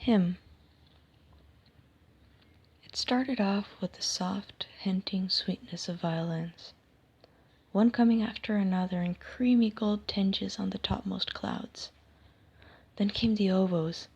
Hymn. It started off with the soft, hinting sweetness of violins, one coming after another in creamy gold tinges on the topmost clouds. Then came the oboes,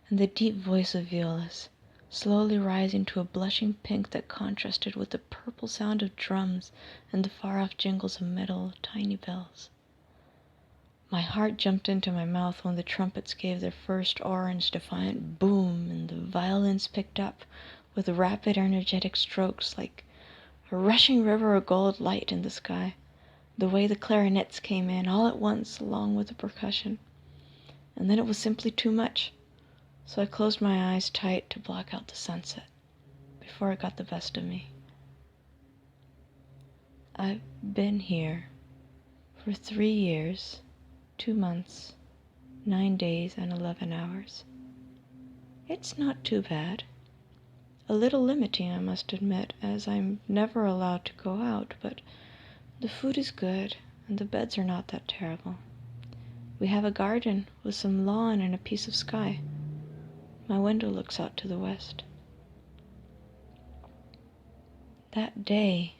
and the deep voice of violas, slowly rising to a blushing pink that contrasted with the purple sound of drums and the far-off jingles of metal tiny bells. My heart jumped into my mouth when the trumpets gave their first orange defiant boom and the violins picked up with rapid energetic strokes like a rushing river of gold light in the sky, the way the clarinets came in all at once along with the percussion. And then it was simply too much, so I closed my eyes tight to block out the sunset before it got the best of me. I've been here for 3 years, 2 months, 9 days, and 11 hours. It's not too bad. A little limiting, I must admit, as I'm never allowed to go out, but the food is good and the beds are not that terrible. We have a garden with some lawn and a piece of sky. My window looks out to the west. That day,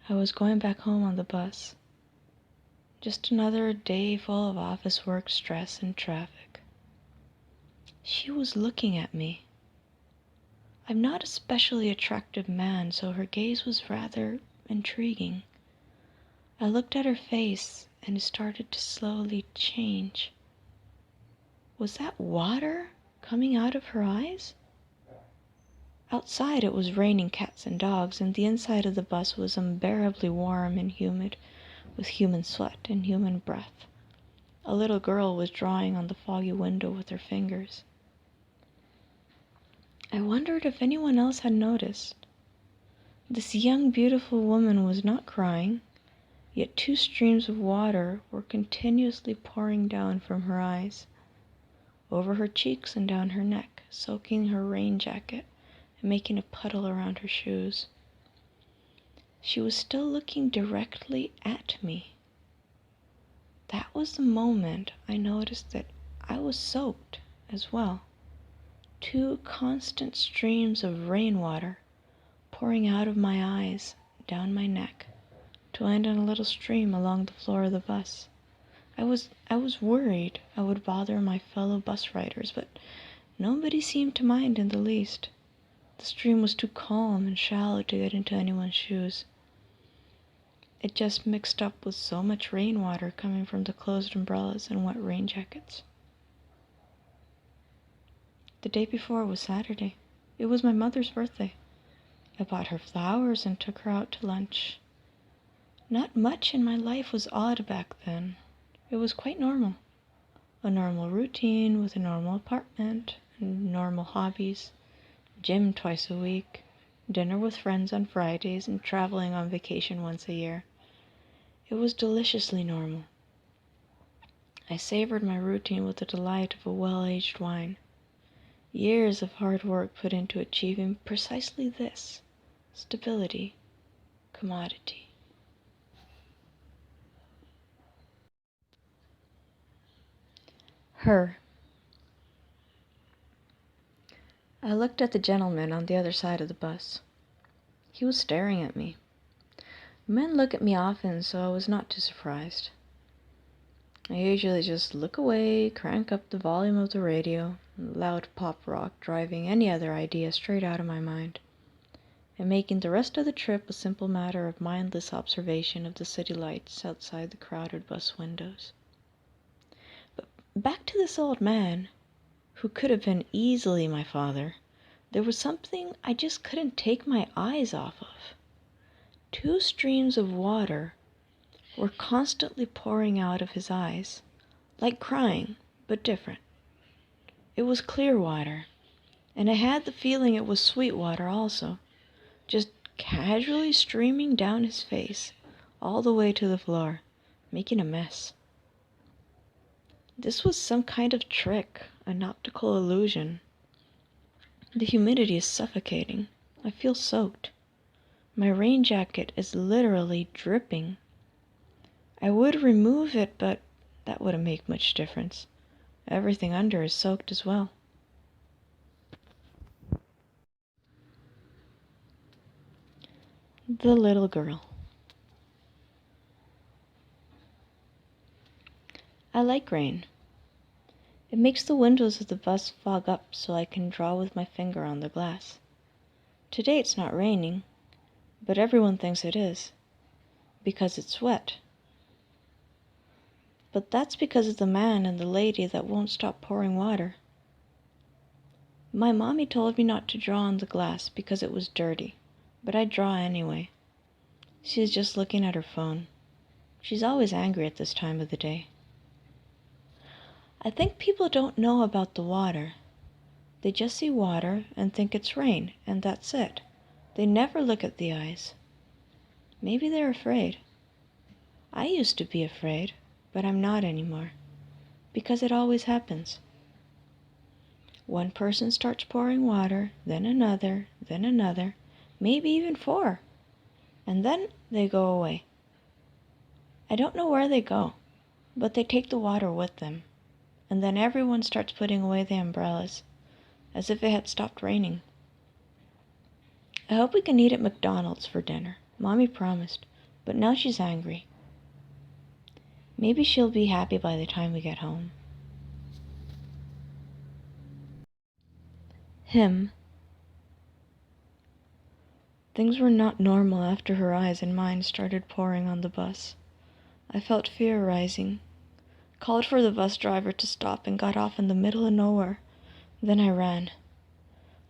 I was going back home on the bus. Just another day full of office work, stress, and traffic. She was looking at me. I'm not a specially attractive man, so her gaze was rather intriguing. I looked at her face, and it started to slowly change. Was that water coming out of her eyes? Outside it was raining cats and dogs, and the inside of the bus was unbearably warm and humid, with human sweat and human breath. A little girl was drawing on the foggy window with her fingers. I wondered if anyone else had noticed. This young, beautiful woman was not crying, yet 2 streams of water were continuously pouring down from her eyes, over her cheeks and down her neck, soaking her rain jacket and making a puddle around her shoes. She was still looking directly at me. That was the moment I noticed that I was soaked as well. 2 constant streams of rainwater pouring out of my eyes, down my neck, to land in a little stream along the floor of the bus. I was worried I would bother my fellow bus riders, but nobody seemed to mind in the least. The stream was too calm and shallow to get into anyone's shoes. It just mixed up with so much rainwater coming from the closed umbrellas and wet rain jackets. The day before was Saturday. It was my mother's birthday. I bought her flowers and took her out to lunch. Not much in my life was odd back then. It was quite normal. A normal routine with a normal apartment and normal hobbies. Gym twice a week, dinner with friends on Fridays, and traveling on vacation once a year. It was deliciously normal. I savored my routine with the delight of a well-aged wine. Years of hard work put into achieving precisely this: stability, commodity. Her. I looked at the gentleman on the other side of the bus. He was staring at me. Men look at me often, so I was not too surprised. I usually just look away, crank up the volume of the radio, loud pop rock driving any other idea straight out of my mind, and making the rest of the trip a simple matter of mindless observation of the city lights outside the crowded bus windows. But back to this old man, who could have been easily my father, there was something I just couldn't take my eyes off of. 2 streams of water were constantly pouring out of his eyes, like crying, but different. It was clear water, and I had the feeling it was sweet water also, just casually streaming down his face, all the way to the floor, making a mess. This was some kind of trick, an optical illusion. The humidity is suffocating. I feel soaked. My rain jacket is literally dripping. I would remove it, but that wouldn't make much difference. Everything under is soaked as well. The little girl. I like rain. It makes the windows of the bus fog up so I can draw with my finger on the glass. Today it's not raining, but everyone thinks it is, because it's wet. But that's because of the man and the lady that won't stop pouring water. My mommy told me not to draw on the glass because it was dirty, but I draw anyway. She's just looking at her phone. She's always angry at this time of the day. I think people don't know about the water. They just see water and think it's rain, and that's it. They never look at the eyes. Maybe they're afraid. I used to be afraid, but I'm not anymore, because it always happens. One person starts pouring water, then another, maybe even 4, and then they go away. I don't know where they go, but they take the water with them, and then everyone starts putting away the umbrellas, as if it had stopped raining. I hope we can eat at McDonald's for dinner. Mommy promised, but now she's angry. Maybe she'll be happy by the time we get home. Him. Things were not normal after her eyes and mine started pouring on the bus. I felt fear rising, called for the bus driver to stop and got off in the middle of nowhere. Then I ran.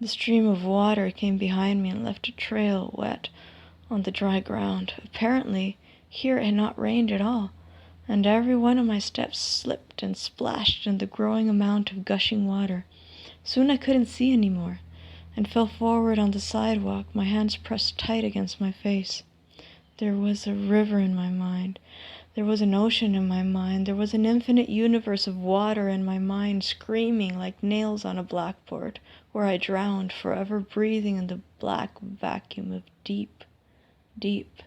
The stream of water came behind me and left a trail wet on the dry ground. Apparently, here it had not rained at all, and every one of my steps slipped and splashed in the growing amount of gushing water. Soon I couldn't see any more, and fell forward on the sidewalk, my hands pressed tight against my face. There was a river in my mind. There was an ocean in my mind. There was an infinite universe of water in my mind, screaming like nails on a blackboard, where I drowned, forever breathing in the black vacuum of deep, deep,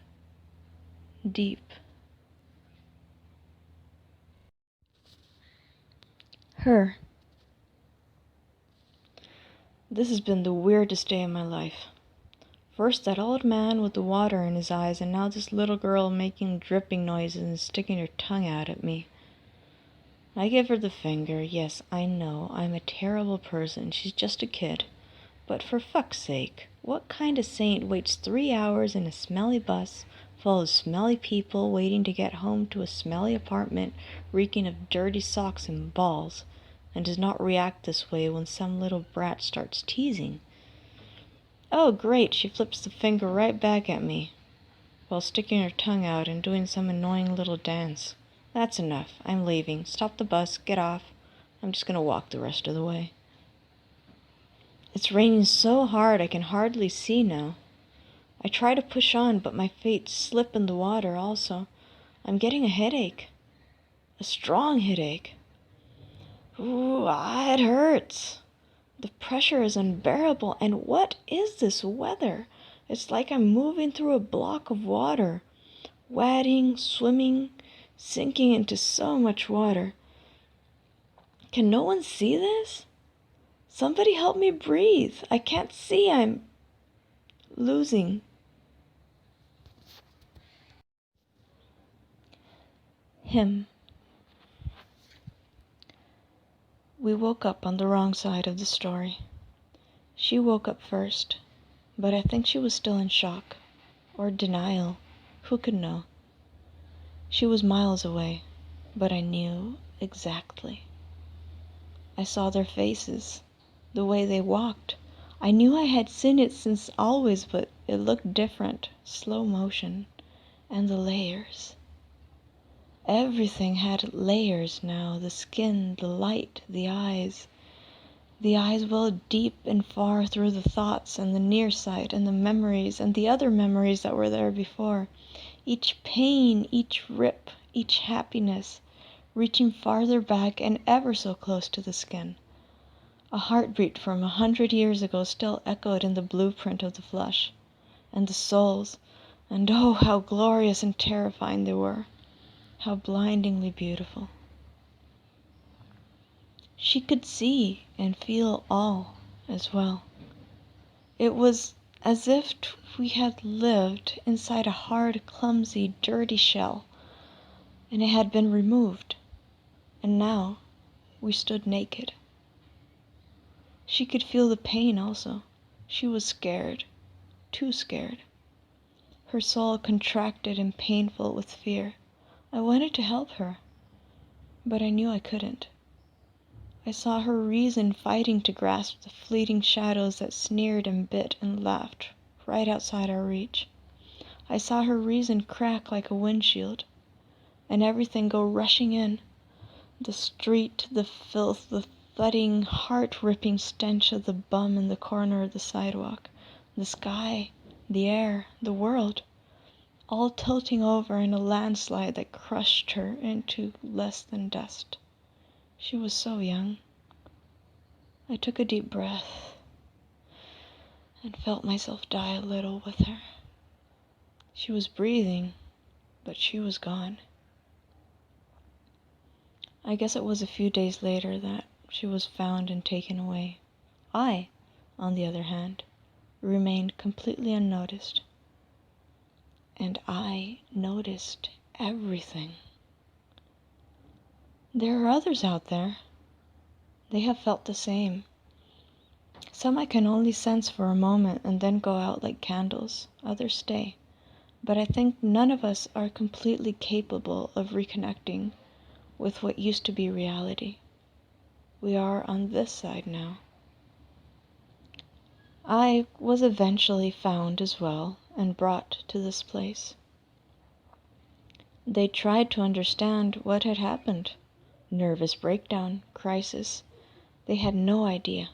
deep. Her. This has been the weirdest day of my life. First that old man with the water in his eyes, and now this little girl making dripping noises and sticking her tongue out at me. I give her the finger. Yes, I know, I'm a terrible person. She's just a kid. But for fuck's sake, what kind of saint waits 3 hours in a smelly bus full of smelly people waiting to get home to a smelly apartment reeking of dirty socks and balls, and does not react this way when some little brat starts teasing? Oh, great, she flips the finger right back at me while sticking her tongue out and doing some annoying little dance. That's enough. I'm leaving. Stop the bus. Get off. I'm just gonna walk the rest of the way. It's raining so hard I can hardly see now. I try to push on, but my feet slip in the water also. I'm getting a headache. A strong headache. Ooh, it hurts. The pressure is unbearable, and what is this weather? It's like I'm moving through a block of water, wading, swimming, sinking into so much water. Can no one see this? Somebody help me breathe. I can't see. I'm losing. Him. We woke up on the wrong side of the story. She woke up first, but I think she was still in shock, or denial. Who could know? She was miles away, but I knew exactly. I saw their faces, the way they walked. I knew I had seen it since always, but it looked different, slow motion, and the layers. Everything had layers now, the skin, the light, the eyes. The eyes welled deep and far through the thoughts and the near sight and the memories and the other memories that were there before. Each pain, each rip, each happiness, reaching farther back and ever so close to the skin. A heartbeat from 100 years ago still echoed in the blueprint of the flesh. And the souls, and oh, how glorious and terrifying they were. How blindingly beautiful. She could see and feel all as well. It was as if we had lived inside a hard, clumsy, dirty shell, and it had been removed, and now we stood naked. She could feel the pain also. She was scared, too scared. Her soul contracted and painful with fear. I wanted to help her, but I knew I couldn't. I saw her reason fighting to grasp the fleeting shadows that sneered and bit and laughed right outside our reach. I saw her reason crack like a windshield, and everything go rushing in. The street, the filth, the thudding, heart-ripping stench of the bum in the corner of the sidewalk, the sky, the air, the world, all tilting over in a landslide that crushed her into less than dust. She was so young. I took a deep breath and felt myself die a little with her. She was breathing, but she was gone. I guess it was a few days later that she was found and taken away. I, on the other hand, remained completely unnoticed. And I noticed everything. There are others out there. They have felt the same. Some I can only sense for a moment and then go out like candles. Others stay. But I think none of us are completely capable of reconnecting with what used to be reality. We are on this side now. I was eventually found as well and brought to this place. They tried to understand what had happened. Nervous breakdown, crisis. They had no idea.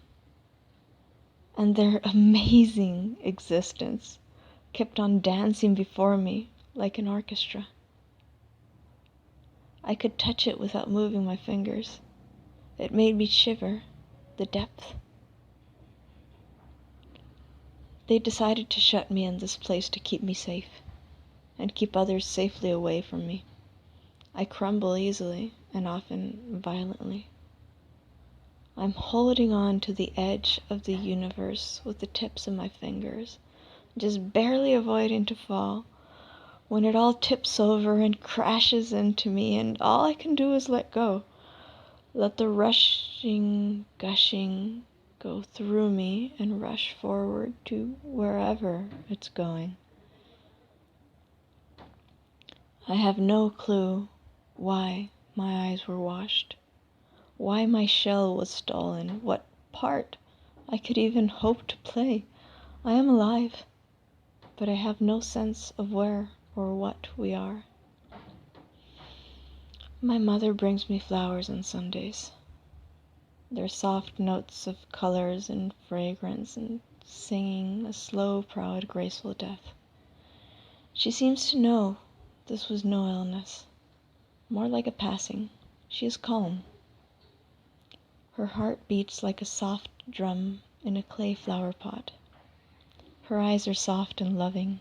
And their amazing existence kept on dancing before me like an orchestra. I could touch it without moving my fingers. It made me shiver, the depth. They decided to shut me in this place to keep me safe, and keep others safely away from me. I crumble easily, and often violently. I'm holding on to the edge of the universe with the tips of my fingers, just barely avoiding to fall, when it all tips over and crashes into me, and all I can do is let go. Let the rushing, gushing go through me and rush forward to wherever it's going. I have no clue why my eyes were washed, why my shell was stolen, what part I could even hope to play. I am alive, but I have no sense of where or what we are. My mother brings me flowers on Sundays. Their soft notes of colors and fragrance and singing a slow, proud, graceful death. She seems to know this was no illness, more like a passing. She is calm. Her heart beats like a soft drum in a clay flower pot. Her eyes are soft and loving.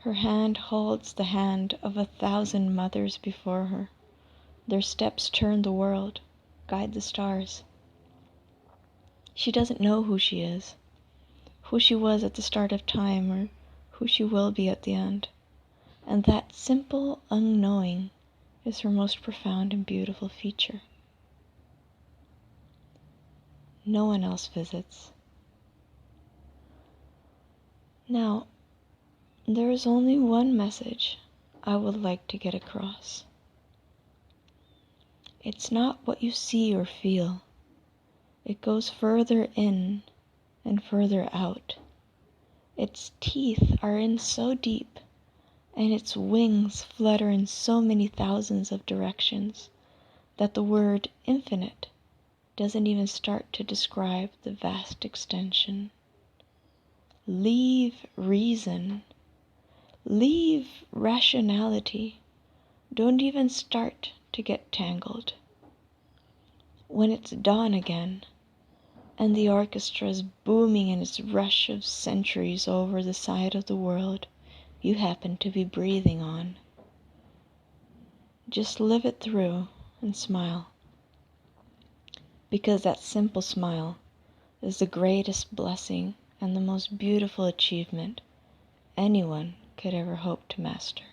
Her hand holds the hand of 1,000 mothers before her. Their steps turn the world, guide the stars. She doesn't know who she is, who she was at the start of time, or who she will be at the end. And that simple unknowing is her most profound and beautiful feature. No one else visits. Now, there is only one message I would like to get across. It's not what you see or feel. It goes further in and further out. Its teeth are in so deep, and its wings flutter in so many thousands of directions, that the word infinite doesn't even start to describe the vast extension. Leave reason. Leave rationality. Don't even start to get tangled. When it's dawn again, and the orchestra is booming in its rush of centuries over the side of the world you happen to be breathing on, just live it through and smile. Because that simple smile is the greatest blessing and the most beautiful achievement anyone could ever hope to master.